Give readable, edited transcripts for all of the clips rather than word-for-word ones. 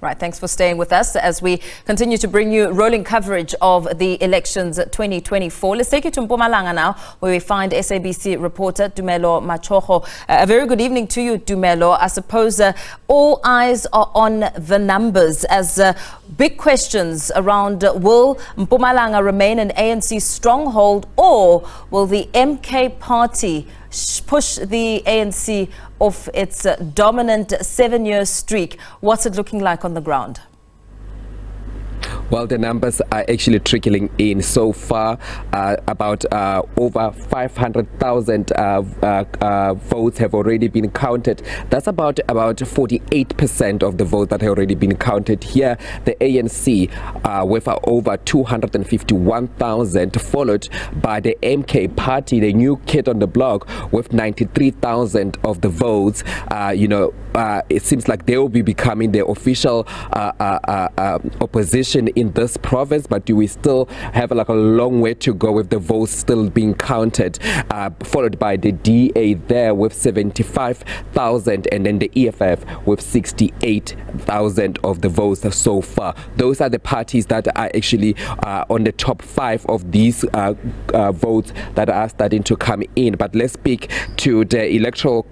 Right, thanks for staying with us as we continue to bring you rolling coverage of the elections 2024. Let's take you to Mpumalanga now, where we find SABC reporter Tumelo Machogo. A very good evening to you, Tumelo. I suppose all eyes are on the numbers as big questions around will Mpumalanga remain an ANC stronghold, or will the MK party push the ANC off its dominant 7-year streak? What's it looking like on the ground? Well, the numbers are actually trickling in so far. About over 500,000 votes have already been counted. That's about 48% of the votes that have already been counted here. The ANC with over 251,000, followed by the MK party, the new kid on the block, with 93,000 of the votes. It seems like they will be becoming the official opposition in this province, but we still have like a long way to go with the votes still being counted, followed by the DA there with 75,000, and then the EFF with 68,000 of the votes so far. Those are the parties that are actually on the top 5 of these votes that are starting to come in. But let's speak to the electoral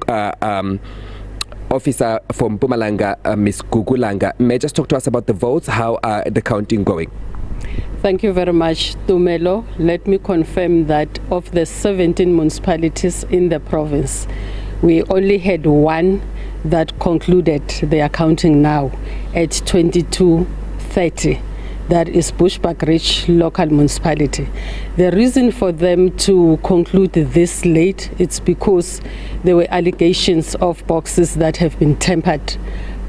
officer from Mpumalanga, Ms. Gugu Langa. May I just talk to us about the votes? How are the counting going? Thank you very much, Tumelo. Let me confirm that of the 17 municipalities in the province, we only had one that concluded their counting now at 22:30. That is Bushbuckridge local municipality. The reason for them to conclude this late, it's because there were allegations of boxes that have been tampered,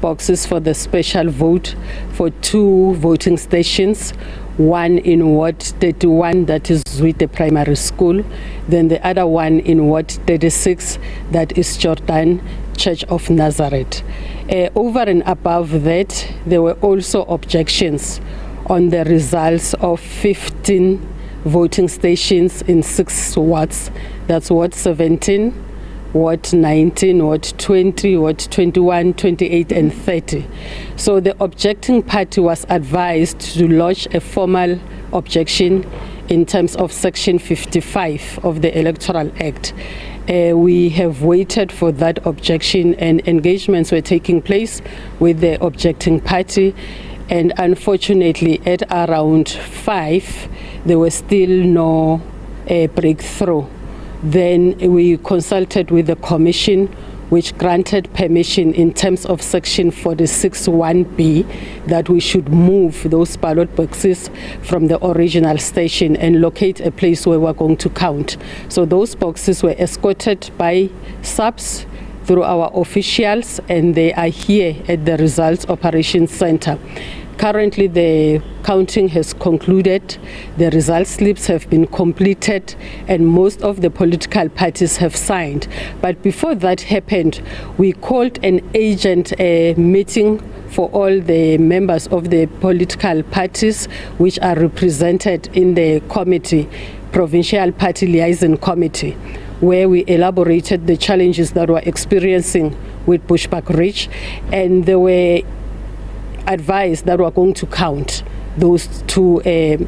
boxes for the special vote for 2 voting stations, one in Ward 31, that is with the primary school, then the other one in Ward 36, that is Jordan Church of Nazareth. Over and above that, there were also objections on the results of 15 voting stations in 6 wards. That's Ward 17, Ward 19, Ward 20, Ward 21, 28 and 30. So the objecting party was advised to lodge a formal objection in terms of Section 55 of the Electoral Act. We have waited for that objection, and engagements were taking place with the objecting party. And unfortunately, at around 5, there was still no breakthrough. Then we consulted with the commission, which granted permission in terms of Section 46(1)(b) that we should move those ballot boxes from the original station and locate a place where we're going to count. So those boxes were escorted by SABC through our officials, and they are here at the Results Operations Center. Currently, the counting has concluded, the result slips have been completed, and most of the political parties have signed. But before that happened, we called an agent meeting for all the members of the political parties which are represented in the committee, Provincial Party Liaison Committee, where we elaborated the challenges that we're experiencing with Bushbuckridge, and they were advised that we're going to count those 2, 3,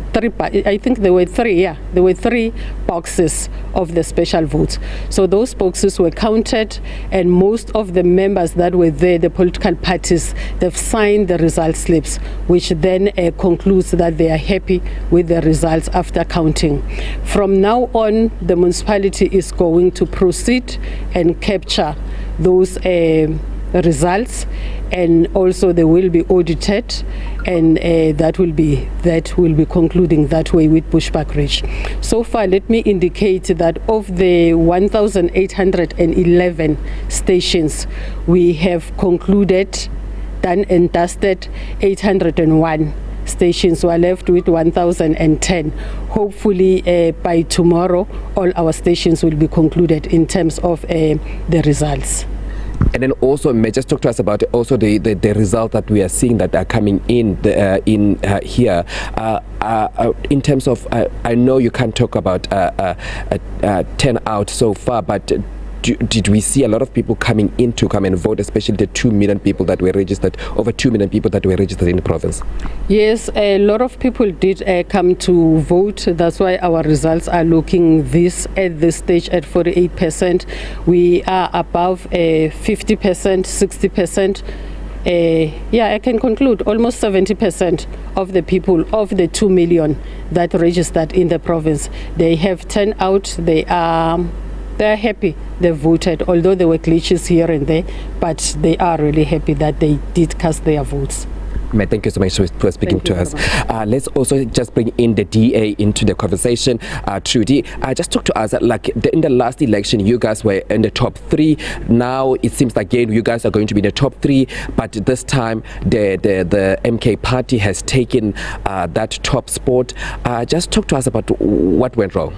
I think there were 3, there were 3 boxes of the special votes. So those boxes were counted, and most of the members that were there, the political parties, they've signed the result slips, which then concludes that they are happy with the results after counting. From now on, the municipality is going to proceed and capture those results, and also they will be audited, and that will be concluding that way with Bushbuckridge. So far, let me indicate that of the 1,811 stations, we have concluded, done and dusted 801 stations. We are left with 1,010. Hopefully by tomorrow, all our stations will be concluded in terms of the results. And then also, may just talk to us about also the result that we are seeing that are coming in here. In terms of, I know you can't talk about turnout so far, but did we see a lot of people coming in to come and vote, especially the 2 million people that were registered, over 2 million people that were registered in the province? Yes, a lot of people did come to vote. That's why our results are looking at this stage at 48%. We are above 50%, 60%. I can conclude almost 70% of the people of the 2 million that registered in the province, they have turned out. They are happy they voted, although there were glitches here and there, but they are really happy that they did cast their votes. Thank you so much for speaking to us. Let's also just bring in the DA into the conversation. Trudy, just talk to us, like in the last election, you guys were in the top 3. Now it seems like again you guys are going to be in the top 3, but this time the MK party has taken that top spot. Just talk to us about what went wrong.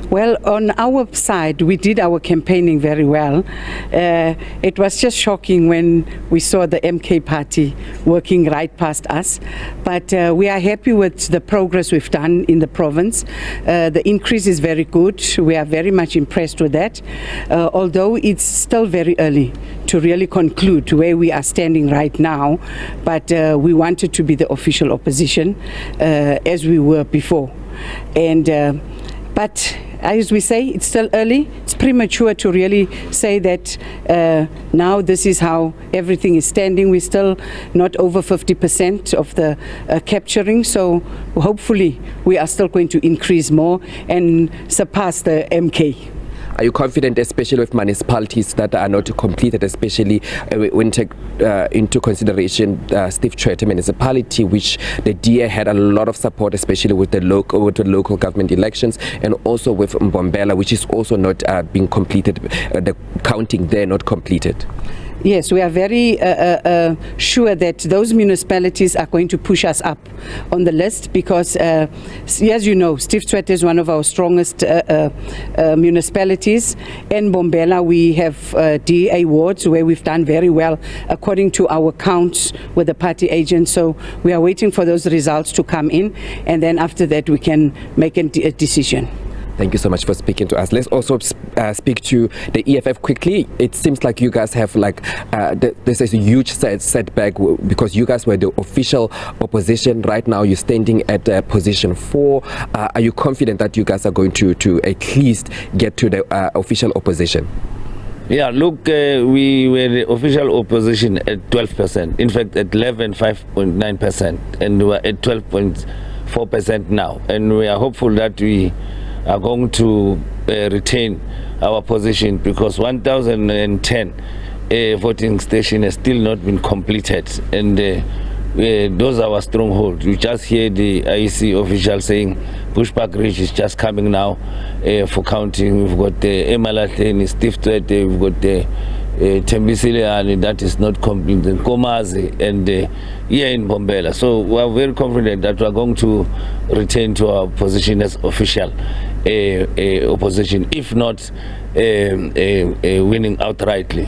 Well, on our side, we did our campaigning very well. It was just shocking when we saw the MK party working right past us. But we are happy with the progress we've done in the province. The increase is very good. We are very much impressed with that. Although it's still very early to really conclude where we are standing right now. But we wanted to be the official opposition as we were before. But as we say, it's still early. It's premature to really say that now this is how everything is standing. We're still not over 50% of the capturing. So hopefully we are still going to increase more and surpass the MK. Are you confident, especially with municipalities that are not completed, especially when take into consideration Steve Tshwete municipality, which the DA had a lot of support, especially with the local government elections, and also with Mpumalanga, which is also not being completed, the counting there not completed? Yes, we are very sure that those municipalities are going to push us up on the list because, as you know, Steve Tshwete is one of our strongest municipalities. In Mpumalanga, we have DA wards where we've done very well according to our counts with the party agents. So we are waiting for those results to come in, and then after that we can make a decision. Thank you so much for speaking to us. Let's also speak to the EFF quickly. It seems like you guys have this is a huge setback because you guys were the official opposition. Right now you're standing at position 4. Are you confident that you guys are going to at least get to the official opposition? Yeah, look, we were the official opposition at 12%. In fact, at 11.5% and we are at 12.4% now. And we are hopeful that we are going to retain our position because 1,010 voting station has still not been completed, and those are our stronghold. We just hear the IEC official saying Bushbuck Ridge is just coming now for counting. We've got the Emalahleni, Steve Tshwete, we've got the Tembisile, that is not complete, the Komazi, and here in Mpumalanga. So we are very confident that we are going to retain to our position as official opposition, if not winning outrightly.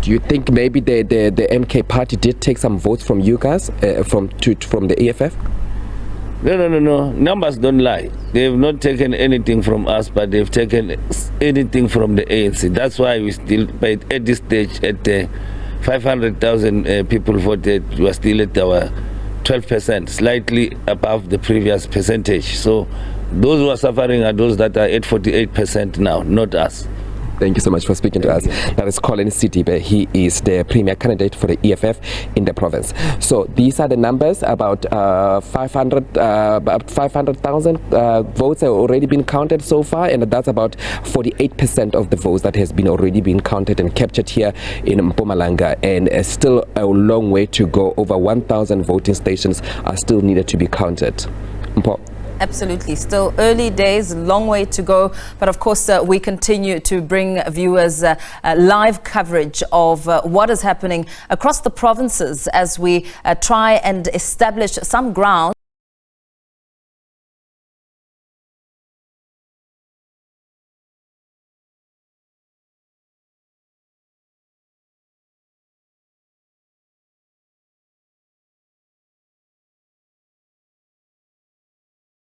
Do you think maybe the MK party did take some votes from you guys, from the EFF? No. Numbers don't lie. They have not taken anything from us, but they've taken anything from the ANC. That's why we still, at this stage, at 500,000 people voted, we are still at our 12%, slightly above the previous percentage. So those who are suffering are those that are at 48% now, not us. Thank you so much for speaking to us. That is Colin Sitibe. He is the premier candidate for the EFF in the province. So these are the numbers. About 500,000 votes have already been counted so far, and that's about 48% of the votes that has been already been counted and captured here in Mpumalanga. And still a long way to go. Over 1,000 voting stations are still needed to be counted. Absolutely. Still early days, long way to go. But of course, we continue to bring viewers live coverage of what is happening across the provinces as we try and establish some ground